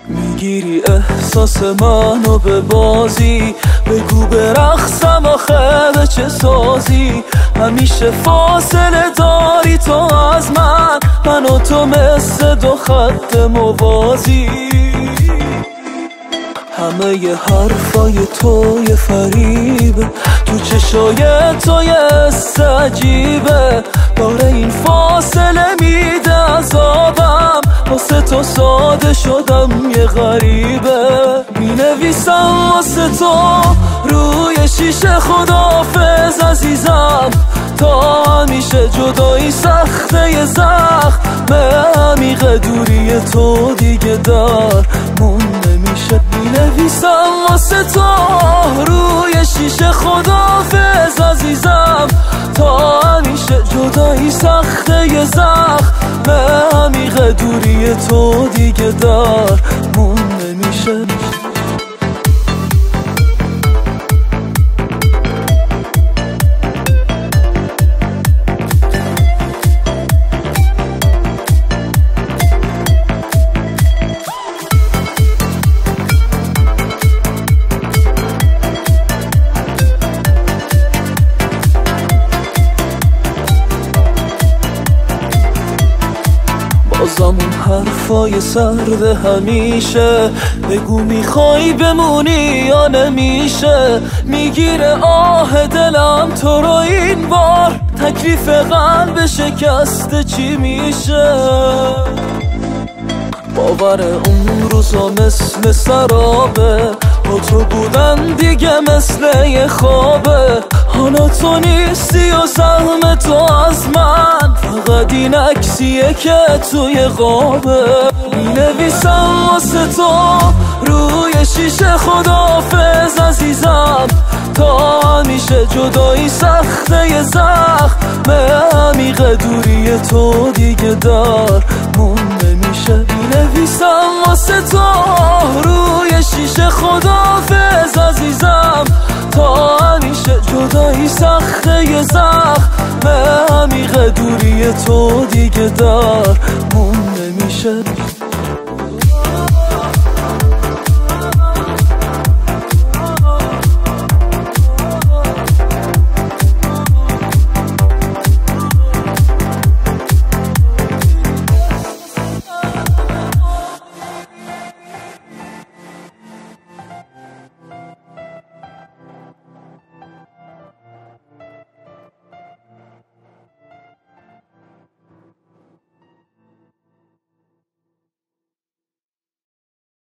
میگیری احساس منو به بازی، بگو برقصم آخه به چه سازی. همیشه فاصله داری تو از من و تو مثل دو خط موازی. همه ی حرفای تو یه فریبه، تو چشای تو یه حس عجیبه. داره این فاصله میده عذابم، واسه تو ساده شدم یه غریبه. مینویسم واسه تو روی شیشه خداحافظ عزیزم، تا همیشه جدایی سخته یه زخم عمیق دوری تو دیگه در مون نمیشه. مینویسم واسه تو روی شیشه خداحافظ عزیزم، تا همیشه جدایی سخته یه زخم عمیق دوری تو دیگه در مون نمیشه. بازم اون حرفای سرد همیشه، بگو میخوای بمونی یا نمیشه. میگیره آه دلم تو رو این بار، تکلیف قلب شکسته چی میشه. باور اون روزا مثل سرابه، با تو بودن دیگه مثل یه خوابه. حالا تو نیستی و سهم تو از من، فقط این عکسیه که توی قابه. مینویسم واسه تو روی شیشه خداحافظ عزیزم، تا همیشه جدایی سخته یه زخم عمیق دوری تو دیگه در مون نمیشه. مینویسم واسه تو روی شیشه خداحافظ عزیزم، تا همیشه جدایی سخته یه زخم عمیق دوری تو دیگه در مون نمیشه.